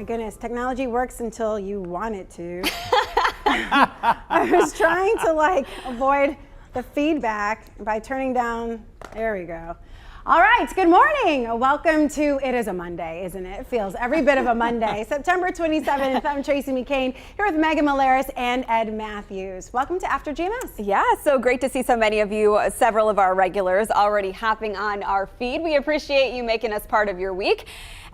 Goodness, technology works until you want it to. I was trying to avoid the feedback by turning down, there we go. All right, good morning. Welcome to, it is a Monday, isn't it? It feels every bit of a Monday. September 27th, I'm Tracy McCain here with Megan Malaris and Ed Matthews. Welcome to After GMS. Yeah, so great to see so many of you, several of our regulars already hopping on our feed. We appreciate you making us part of your week.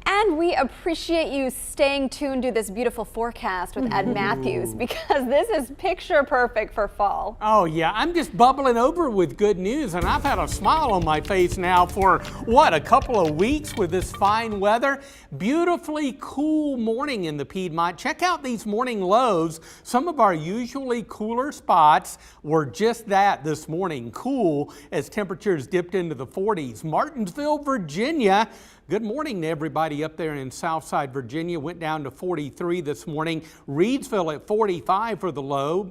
And we appreciate you staying tuned to this beautiful forecast with Ed Matthews, because this is picture perfect for fall. Oh yeah, I'm just bubbling over with good news, and I've had a smile on my face now for what, a couple of weeks with this fine weather. Beautifully cool morning in the Piedmont. Check out these morning lows. Some of our usually cooler spots were just that this morning, cool, as temperatures dipped into the 40s. Martinsville, Virginia. Good morning to everybody up there in Southside Virginia. Went down to 43 this morning. Reedsville at 45 for the low.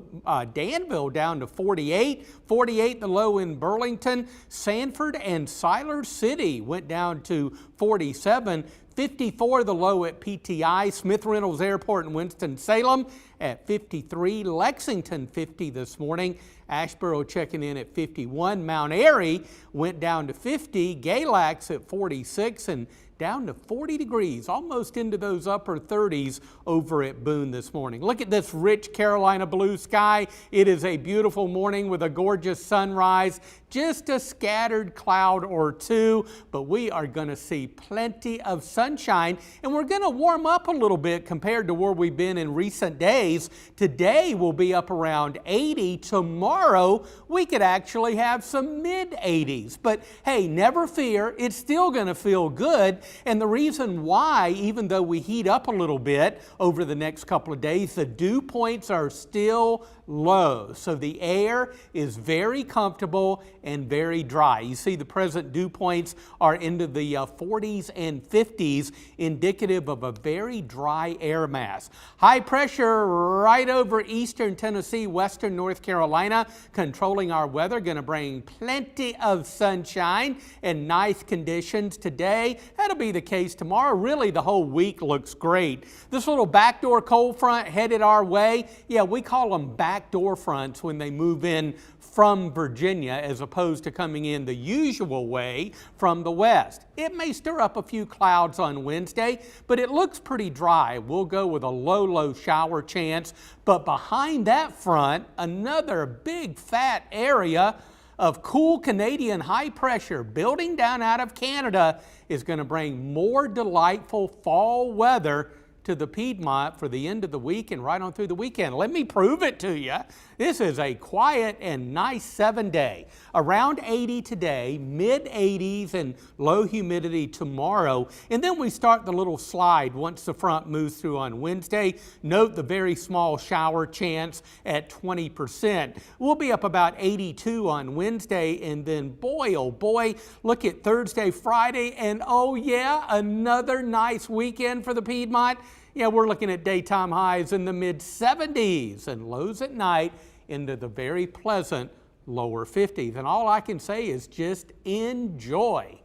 Danville down to 48. 48 the low in Burlington. Sanford and Siler City went down to 47. 54 the low at PTI. Smith Reynolds Airport in Winston-Salem at 53. Lexington 50 this morning. Asheboro checking in at 51. Mount Airy went down to 50. Galax at 46 and down to 40 degrees, almost into those upper 30s over at Boone this morning. Look at this rich Carolina blue sky. It is a beautiful morning with a gorgeous sunrise. Just a scattered cloud or two, but we are going to see plenty of sunshine, and we're going to warm up a little bit compared to where we've been in recent days. Today we'll be up around 80. Tomorrow we could actually have some mid-80s, but hey, never fear, it's still going to feel good. And the reason why, even though we heat up a little bit over the next couple of days, the dew points are still low. So the air is very comfortable and very dry. You see the present dew points are into the 40s and 50s, indicative of a very dry air mass. High pressure right over eastern Tennessee, western North Carolina, controlling our weather, going to bring plenty of sunshine and nice conditions today. That'll be the case tomorrow. Really, the whole week looks great. This little backdoor cold front headed our way. Yeah, we call them backdoor fronts when they move in from Virginia as opposed to coming in the usual way from the west. It may stir up a few clouds on Wednesday, but it looks pretty dry. We'll go with a low shower chance, but behind that front, another big fat area of cool Canadian high pressure building down out of Canada is going to bring more delightful fall weather to the Piedmont for the end of the week and right on through the weekend. Let me prove it to you. This is a quiet and nice 7-day. Around 80 today, mid-80s and low humidity tomorrow. And then we start the little slide once the front moves through on Wednesday. Note the very small shower chance at 20%. We'll be up about 82 on Wednesday, and then boy, oh boy, look at Thursday, Friday, and oh yeah, another nice weekend for the Piedmont. Yeah, we're looking at daytime highs in the mid-70s and lows at night into the very pleasant lower 50s. And all I can say is just enjoy.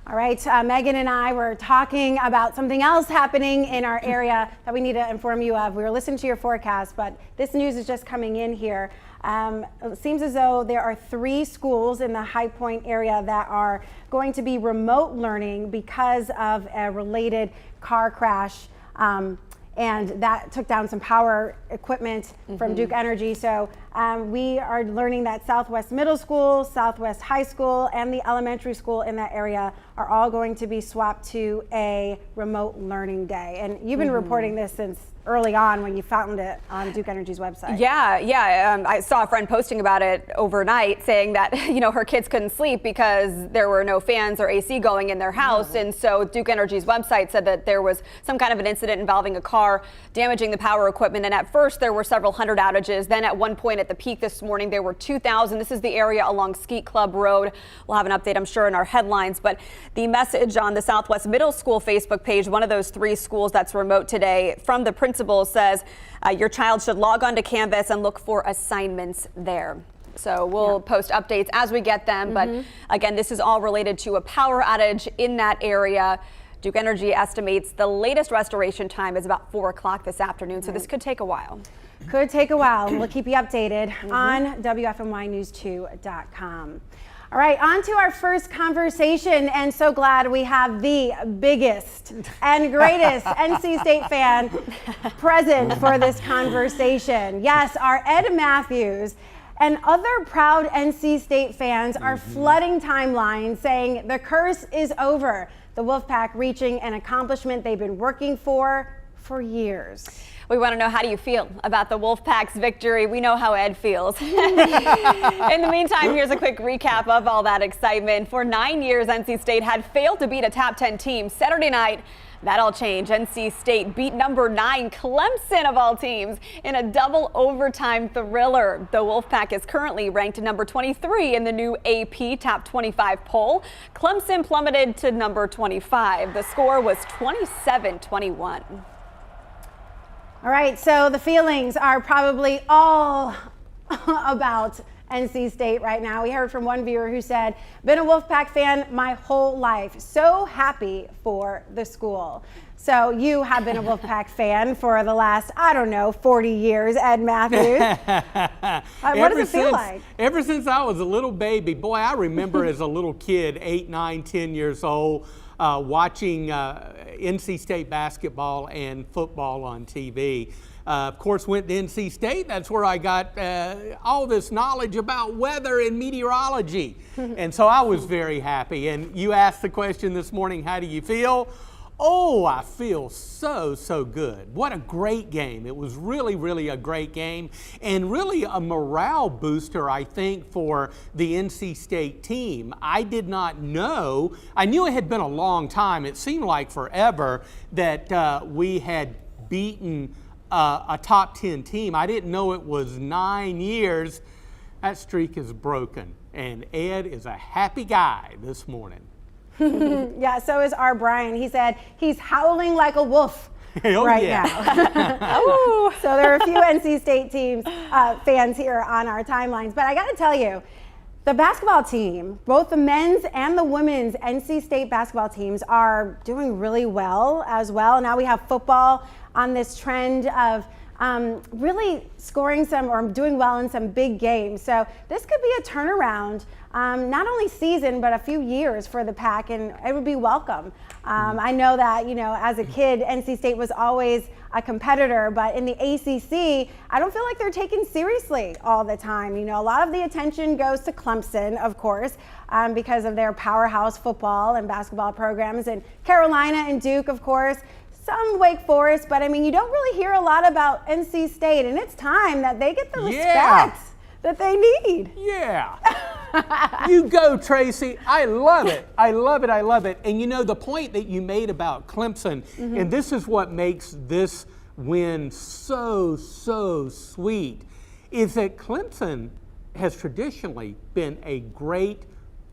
All right, Megan and I were talking about something else happening in our area that we need to inform you of. We were listening to your forecast, but this news is just coming in here. It seems as though there are 3 schools in the High Point area that are going to be remote learning because of a related car crash. And that took down some power equipment from Duke Energy. So we are learning that Southwest Middle School, Southwest High School, and the elementary school in that area are all going to be swapped to a remote learning day. And you've been reporting this since early on when you found it on Duke Energy's website. Yeah. I saw a friend posting about it overnight saying that, her kids couldn't sleep because there were no fans or AC going in their house. And so Duke Energy's website said that there was some kind of an incident involving a car damaging the power equipment. And at first there were several hundred outages. Then at one point at the peak this morning, there were 2,000. This is the area along Skeet Club Road. We'll have an update, I'm sure, in our headlines. But the message on the Southwest Middle School Facebook page, one of those 3 schools that's remote today, from the principal says your child should log on to Canvas and look for assignments there. So we'll post updates as we get them. But again, this is all related to a power outage in that area. Duke Energy estimates the latest restoration time is about 4 o'clock this afternoon. So this could take a while. Could take a while. We'll keep you updated on WFMYnews2.com. All right, on to our first conversation, and so glad we have the biggest and greatest NC State fan present for this conversation. Yes, our Ed Matthews and other proud NC State fans are flooding timelines saying the curse is over. The Wolfpack reaching an accomplishment they've been working for years. We want to know, how do you feel about the Wolfpack's victory? We know how Ed feels. In the meantime, here's a quick recap of all that excitement. For 9 years, NC State had failed to beat a top 10 team. Saturday night, that all changed. NC State beat number 9, Clemson of all teams, in a double overtime thriller. The Wolfpack is currently ranked number 23 in the new AP Top 25 poll. Clemson plummeted to number 25. The score was 27-21. All right, so the feelings are probably all about NC State right now. We heard from one viewer who said, been a Wolfpack fan my whole life. So happy for the school. So you have been a Wolfpack fan for the last, 40 years, Ed Matthews. What does it feel like? Ever since I was a little baby, boy, I remember as a little kid, 8, 9, 10 years old, watching NC State basketball and football on TV. Of course, went to NC State. That's where I got all this knowledge about weather and meteorology. And so I was very happy. And you asked the question this morning, how do you feel? Oh, I feel so good. What a great game. It was really a great game, and really a morale booster, I think, for the NC State team. I did not know, I knew it had been a long time, it seemed like forever, that we had beaten a top 10 team. I didn't know it was 9 years. That streak is broken, and Ed is a happy guy this morning. Yeah, so is our Brian. He said he's howling like a wolf right now. So there are a few NC State teams, fans here on our timelines. But I got to tell you, the basketball team, both the men's and the women's NC State basketball teams are doing really well as well. Now we have football on this trend of really scoring some or doing well in some big games. So this could be a turnaround, not only season, but a few years for the Pack, and it would be welcome. I know that, as a kid, NC State was always a competitor, but in the ACC, I don't feel like they're taken seriously all the time. A lot of the attention goes to Clemson, of course, because of their powerhouse football and basketball programs, and Carolina and Duke, of course. Some Wake Forest, but you don't really hear a lot about NC State, and it's time that they get the respect that they need. Yeah. You go, Tracy. I love it. I love it. And the point that you made about Clemson, and this is what makes this win so sweet, is that Clemson has traditionally been a great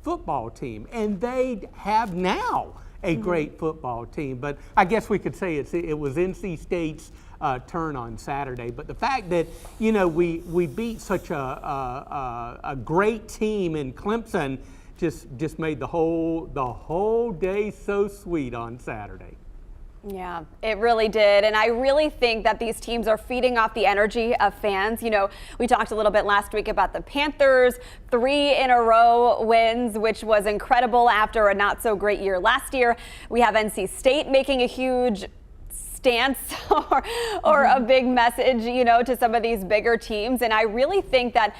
football team, and they have now a great football team. But I guess we could say it was NC State's turn on Saturday. But the fact that, we beat such a great team in Clemson just made the whole day so sweet on Saturday. Yeah, it really did. And I really think that these teams are feeding off the energy of fans. You know, we talked a little bit last week about the Panthers, 3 in a row wins, which was incredible after a not so great year last year. We have NC State making a huge stance or a big message, you know, to some of these bigger teams. And I really think that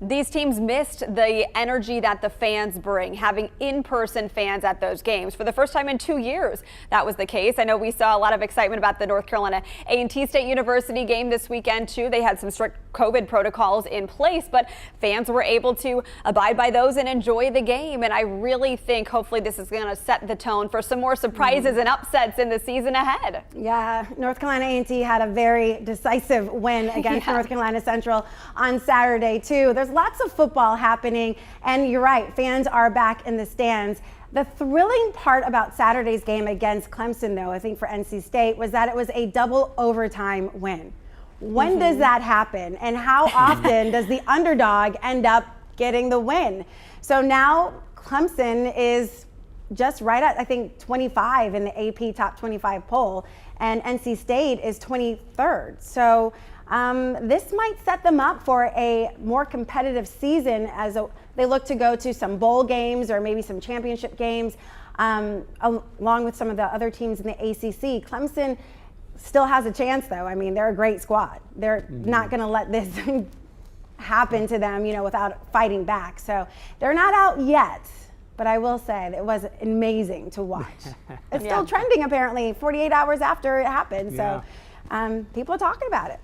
these teams missed the energy that the fans bring, having in-person fans at those games. For the first time in 2 years, that was the case. I know we saw a lot of excitement about the North Carolina A&T State University game this weekend, too. They had some strict COVID protocols in place, but fans were able to abide by those and enjoy the game. And I really think hopefully this is going to set the tone for some more surprises and upsets in the season ahead. Yeah, North Carolina A&T had a very decisive win against North Carolina Central on Saturday, too. There's lots of football happening, and you're right, fans are back in the stands. The thrilling part about Saturday's game against Clemson, though, I think for NC State, was that it was a double overtime win. When does that happen, and how often does the underdog end up getting the win? So now Clemson is just right at, I think, 25 in the AP Top 25 poll, and NC State is 23rd. So this might set them up for a more competitive season as they look to go to some bowl games or maybe some championship games, along with some of the other teams in the ACC. Clemson still has a chance, though. I mean, they're a great squad. They're not going to let this happen to them, you know, without fighting back. So they're not out yet. But I will say that it was amazing to watch. It's still trending, apparently, 48 hours after it happened. So people are talking about it.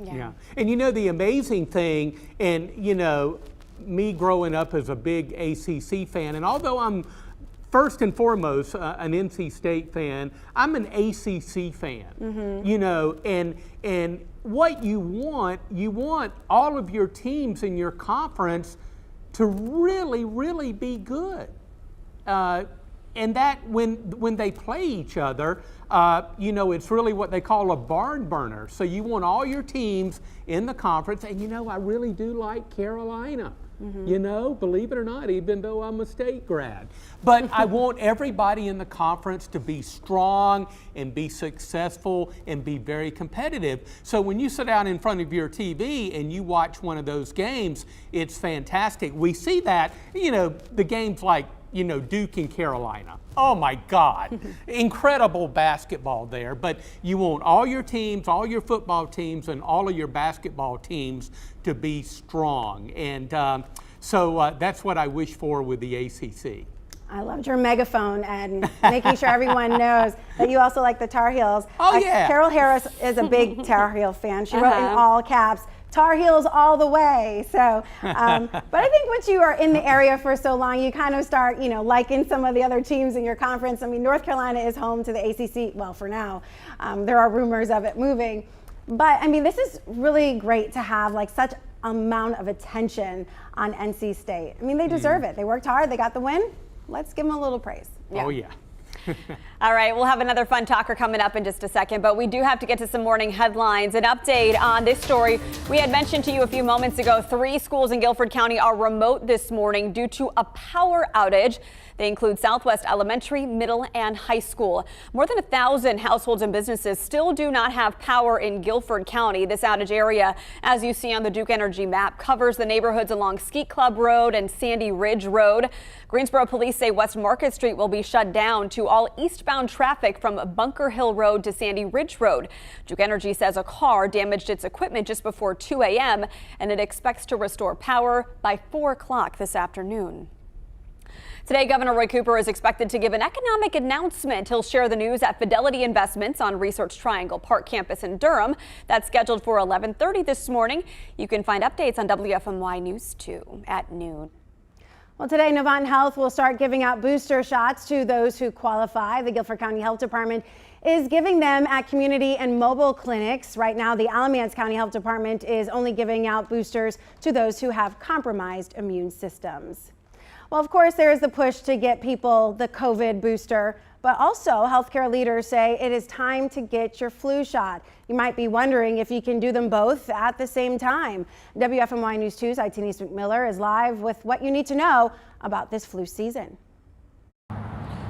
Yeah. And you know, the amazing thing, and you know, me growing up as a big ACC fan, and although I'm first and foremost an NC State fan, I'm an ACC fan. You know, and what you want all of your teams in your conference to really be good. And that when they play each other, you know, it's really what they call a barn burner. So you want all your teams in the conference, and you know, I really do like Carolina. You know, believe it or not, even though I'm a State grad. But I want everybody in the conference to be strong and be successful and be very competitive. So when you sit down in front of your TV and you watch one of those games, it's fantastic. We see that, you know, the games like, you know, Duke and Carolina. Oh my God, incredible basketball there. But you want all your teams, all your football teams, and all of your basketball teams to be strong. And so that's what I wish for with the ACC. I loved your megaphone and making sure everyone knows that you also like the Tar Heels. Oh, yeah. Carol Harris is a big Tar Heel fan. She wrote in all caps, Tar Heels all the way. So, but I think once you are in the area for so long, you kind of start, you know, liking some of the other teams in your conference. I mean, North Carolina is home to the ACC. Well, for now, there are rumors of it moving. But I mean, this is really great to have like such amount of attention on NC State. I mean, they deserve it. They worked hard. They got the win. Let's give them a little praise. Yeah. Oh, yeah. All right, we'll have another fun talker coming up in just a second, but we do have to get to some morning headlines. An update on this story. We had mentioned to you a few moments ago, 3 schools in Guilford County are remote this morning due to a power outage. They include Southwest Elementary, Middle, and High School. More than 1,000 households and businesses still do not have power in Guilford County. This outage area, as you see on the Duke Energy map, covers the neighborhoods along Skeet Club Road and Sandy Ridge Road. Greensboro police say West Market Street will be shut down to all eastbound traffic from Bunker Hill Road to Sandy Ridge Road. Duke Energy says a car damaged its equipment just before 2 a.m. and it expects to restore power by 4 o'clock this afternoon. Today, Governor Roy Cooper is expected to give an economic announcement. He'll share the news at Fidelity Investments on Research Triangle Park campus in Durham. That's scheduled for 11:30 this morning. You can find updates on WFMY News 2 at noon. Well, today, Novant Health will start giving out booster shots to those who qualify. The Guilford County Health Department is giving them at community and mobile clinics. Right now, the Alamance County Health Department is only giving out boosters to those who have compromised immune systems. Well, of course, there is the push to get people the COVID booster, but also healthcare leaders say it is time to get your flu shot. You might be wondering if you can do them both at the same time. WFMY News 2's Denise McMillan is live with what you need to know about this flu season.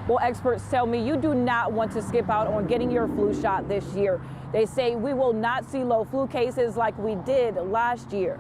Well, experts tell me you do not want to skip out on getting your flu shot this year. They say we will not see low flu cases like we did last year.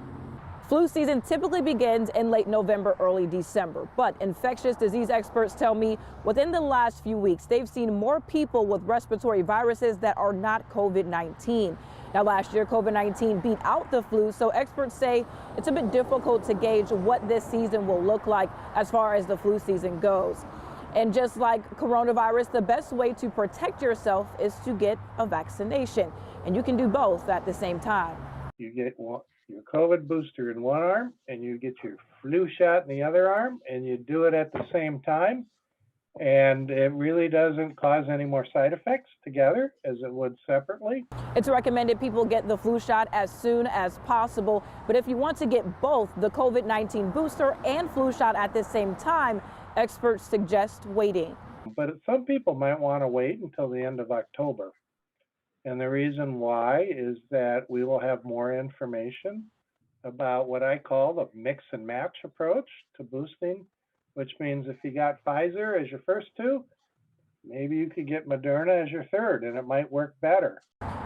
Flu season typically begins in late November, early December, but infectious disease experts tell me within the last few weeks, they've seen more people with respiratory viruses that are not COVID-19. Now, last year, COVID-19 beat out the flu, so experts say it's a bit difficult to gauge what this season will look like as far as the flu season goes. And just like coronavirus, the best way to protect yourself is to get a vaccination, and you can do both at the same time. You get your COVID booster in one arm and you get your flu shot in the other arm, and you do it at the same time. And it really doesn't cause any more side effects together as it would separately. It's recommended people get the flu shot as soon as possible. But if you want to get both the COVID-19 booster and flu shot at the same time, experts suggest waiting. But some people might want to wait until the end of October. And the reason why is that we will have more information about what I call the mix and match approach to boosting, which means if you got Pfizer as your first two, maybe you could get Moderna as your third, and it might work better.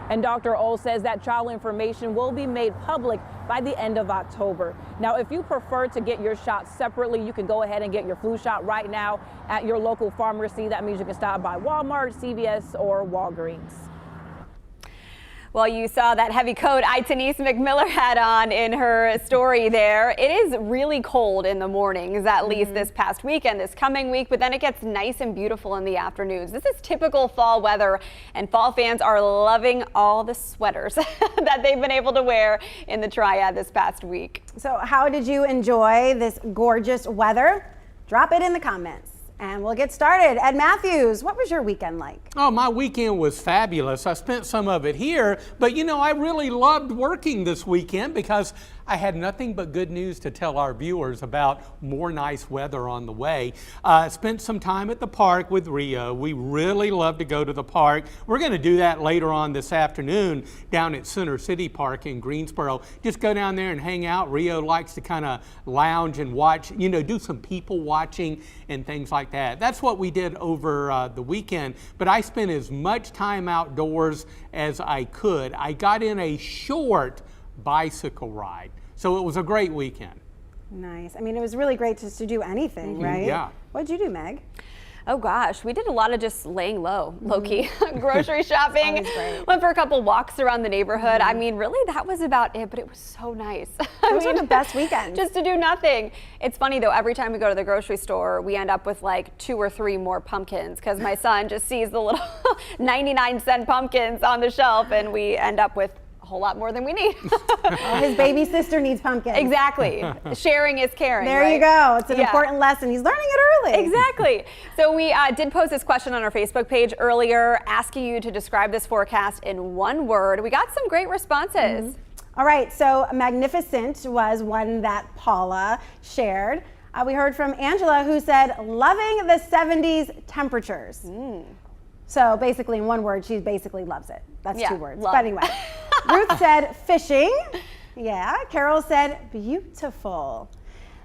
And Dr. O says that trial information will be made public by the end of October. Now, if you prefer to get your shot separately, you can go ahead and get your flu shot right now at your local pharmacy. That means you can stop by Walmart, CVS, or Walgreens. Well, you saw that heavy coat Denise McMillan had on in her story there. It is really cold in the mornings, at least this past week and this coming week, but then it gets nice and beautiful in the afternoons. This is typical fall weather, and fall fans are loving all the sweaters that they've been able to wear in the Triad this past week. So how did you enjoy this gorgeous weather? Drop it in the comments. And we'll get started. Ed Matthews, what was your weekend like? Oh, my weekend was fabulous. I spent some of it here, but you know, I really loved working this weekend because I had nothing but good news to tell our viewers about more nice weather on the way. Spent some time at the park with Rio. We really love to go to the park. We're going to do that later on this afternoon down at Center City Park in Greensboro. Just go down there and hang out. Rio likes to kind of lounge and watch, you know, do some people watching and things like that. That's what we did over the weekend, but I spent as much time outdoors as I could. I got in a short bicycle ride, so it was a great weekend. Nice. I mean, it was really great just to do anything, right? Yeah. What'd you do, Meg? Oh gosh, we did a lot of just laying low, low-key, grocery shopping. Always great. Went for a couple walks around the neighborhood. I mean, really, that was about it, but it was so nice. Those are the best weekends. Just to do nothing. It's funny though, every time we go to the grocery store, we end up with like 2 or 3 more pumpkins because my son just sees the little 99-cent pumpkins on the shelf, and we end up with a whole lot more than we need. Oh, his baby sister needs pumpkins. Exactly. Sharing is caring. There right? you go. It's an important lesson. He's learning it early. Exactly. So we did post this question on our Facebook page earlier, asking you to describe this forecast in one word. We got some great responses. All right. So magnificent was one that Paula shared. We heard from Angela, who said, loving the 70s temperatures. So basically in one word, she basically loves it. That's 2 words. Love. But anyway, Ruth said fishing. Yeah. Carol said beautiful.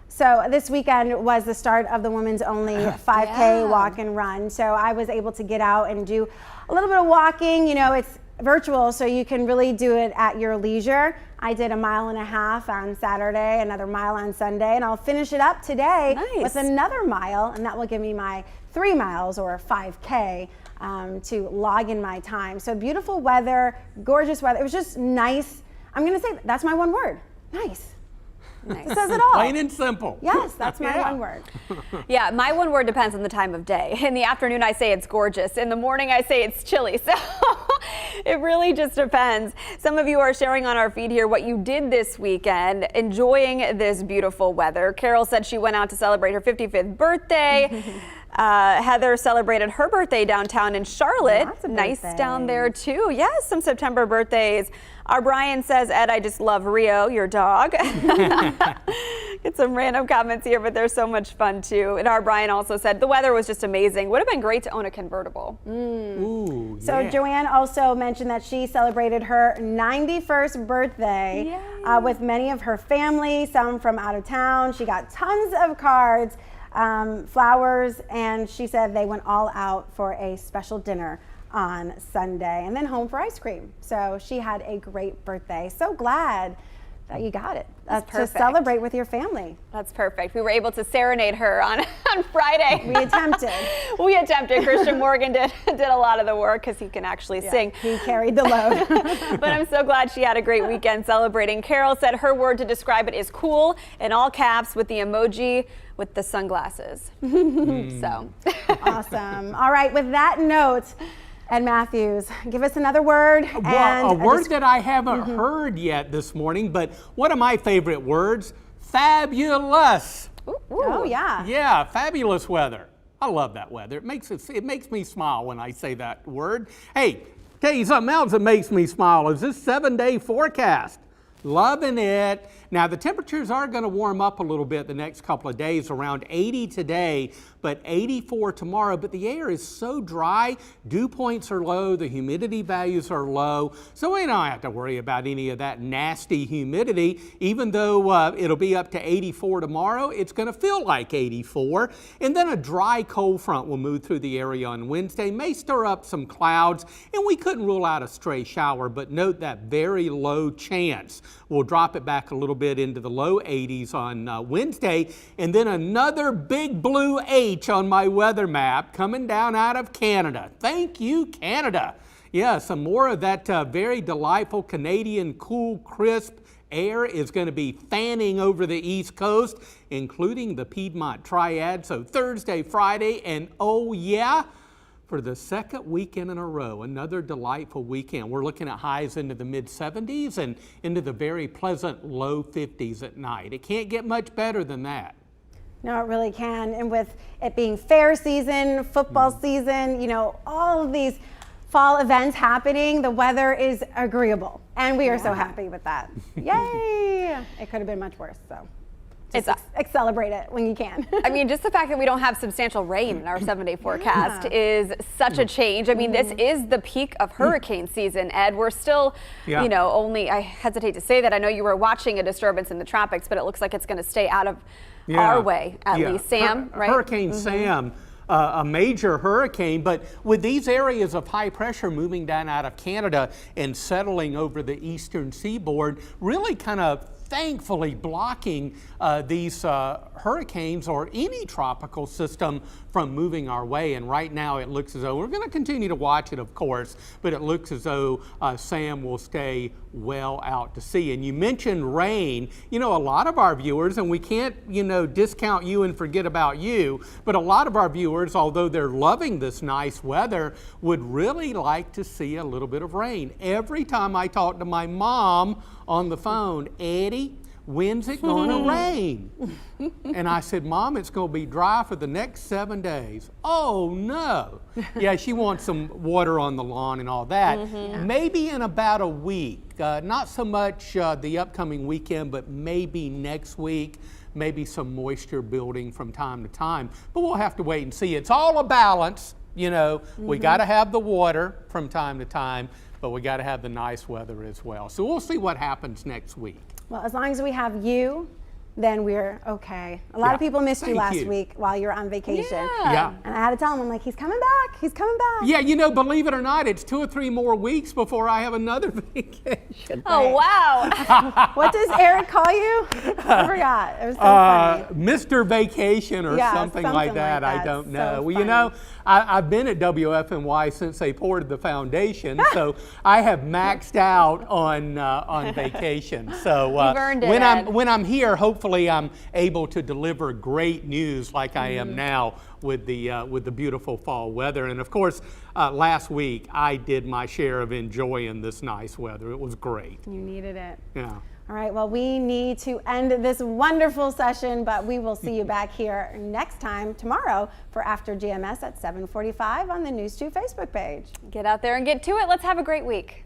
So this weekend was the start of the women's only 5K walk and run. So I was able to get out and do a little bit of walking. You know, it's virtual, so you can really do it at your leisure. I did 1.5 miles on Saturday, another mile on Sunday, and I'll finish it up today with another mile, and that will give me my 3 miles or 5K. To log in my time. So beautiful weather, gorgeous weather. It was just nice. I'm going to say that's my one word. Nice. It says it all. Plain and simple. Yes, that's my one word. Yeah, my one word depends on the time of day. In the afternoon, I say it's gorgeous. In the morning, I say it's chilly. So it really just depends. Some of you are sharing on our feed here what you did this weekend, enjoying this beautiful weather. Carol said she went out to celebrate her 55th birthday. Heather celebrated her birthday downtown in Charlotte. Nice down there too. Yes, some September birthdays. Our Brian says, Ed, I just love Rio, your dog. Get some random comments here, but they're so much fun too. And our Brian also said the weather was just amazing. Would have been great to own a convertible. Ooh, So yeah. Joanne also mentioned that she celebrated her 91st birthday with many of her family, some from out of town. She got tons of cards, flowers, and she said they went all out for a special dinner on Sunday and then home for ice cream. So she had a great birthday. So glad that you got it to celebrate with your family. That's perfect. We were able to serenade her on Friday. We attempted. We attempted. Christian Morgan did a lot of the work because he can actually sing. He carried the load. But I'm so glad she had a great weekend celebrating. Carol said her word to describe it is cool, in all caps with the emoji with the sunglasses. So Awesome. All right, with that note, Ed Matthews, give us another word. Well, a word that I haven't heard yet this morning, but one of my favorite words, fabulous. Oh, yeah. Yeah, fabulous weather. I love that weather. It makes me smile when I say that word. Hey, tell you something else that makes me smile is this 7-day forecast. Loving it. Now the temperatures are going to warm up a little bit the next couple of days, around 80 today, but 84 tomorrow. But the air is so dry, dew points are low, the humidity values are low, so we don't have to worry about any of that nasty humidity. Even though it'll be up to 84 tomorrow, it's going to feel like 84. And then a dry cold front will move through the area on Wednesday, may stir up some clouds, and we couldn't rule out a stray shower, but note that very low chance. We'll drop it back a little bit into the low 80s on Wednesday, and then another big blue H on my weather map coming down out of Canada. Thank you, Canada. Yeah, some more of that very delightful Canadian cool, crisp air is going to be fanning over the East Coast, including the Piedmont Triad. So Thursday, Friday, and oh yeah, for the second weekend in a row, another delightful weekend. We're looking at highs into the mid-70s and into the very pleasant low 50s at night. It can't get much better than that. No, it really can. And with it being fair season, football season, you know, all of these fall events happening, the weather is agreeable. And we are so happy with that. Yay! It could have been much worse, so. Celebrate it when you can. I mean, just the fact that we don't have substantial rain in our 7-day forecast is such a change. I mean, this is the peak of hurricane season, Ed. We're still, you know, only, I hesitate to say that. I know you were watching a disturbance in the tropics, but it looks like it's going to stay out of our way, at least. Sam, right? Hurricane Sam. A major hurricane, but with these areas of high pressure moving down out of Canada and settling over the eastern seaboard, really kind of thankfully blocking these hurricanes or any tropical system from moving our way. And right now it looks as though, we're going to continue to watch it, of course, but it looks as though Sam will stay well out to sea. And you mentioned rain. You know, a lot of our viewers, and we can't, you know, discount you and forget about you, but a lot of our viewers, although they're loving this nice weather, would really like to see a little bit of rain. Every time I talk to my mom on the phone, Eddie, when's it going to rain? And I said, Mom, it's going to be dry for the next 7 days. Oh, no. Yeah, she wants some water on the lawn and all that. Maybe in about a week. Not so much the upcoming weekend, but maybe next week. Maybe some moisture building from time to time. But we'll have to wait and see. It's all a balance. You know, we got to have the water from time to time, but we got to have the nice weather as well. So we'll see what happens next week. Well, as long as we have you, then we're okay. A lot of people missed you last week while you were on vacation. Yeah. And I had to tell them, I'm like, he's coming back. He's coming back. Yeah, you know, believe it or not, it's 2 or 3 more weeks before I have another vacation. Oh, wow. What does Eric call you? I forgot. It was so funny. Mr. Vacation or something like that. I don't know. So well, you know, I've been at WFNY since they poured the foundation, so I have maxed out on vacation. So You've earned it, when I'm here, hopefully I'm able to deliver great news like I am now with the beautiful fall weather. And of course, last week I did my share of enjoying this nice weather. It was great. You needed it. Yeah. All right, well, we need to end this wonderful session, but we will see you back here next time tomorrow for After GMS at 7:45 on the News 2 Facebook page. Get out there and get to it. Let's have a great week.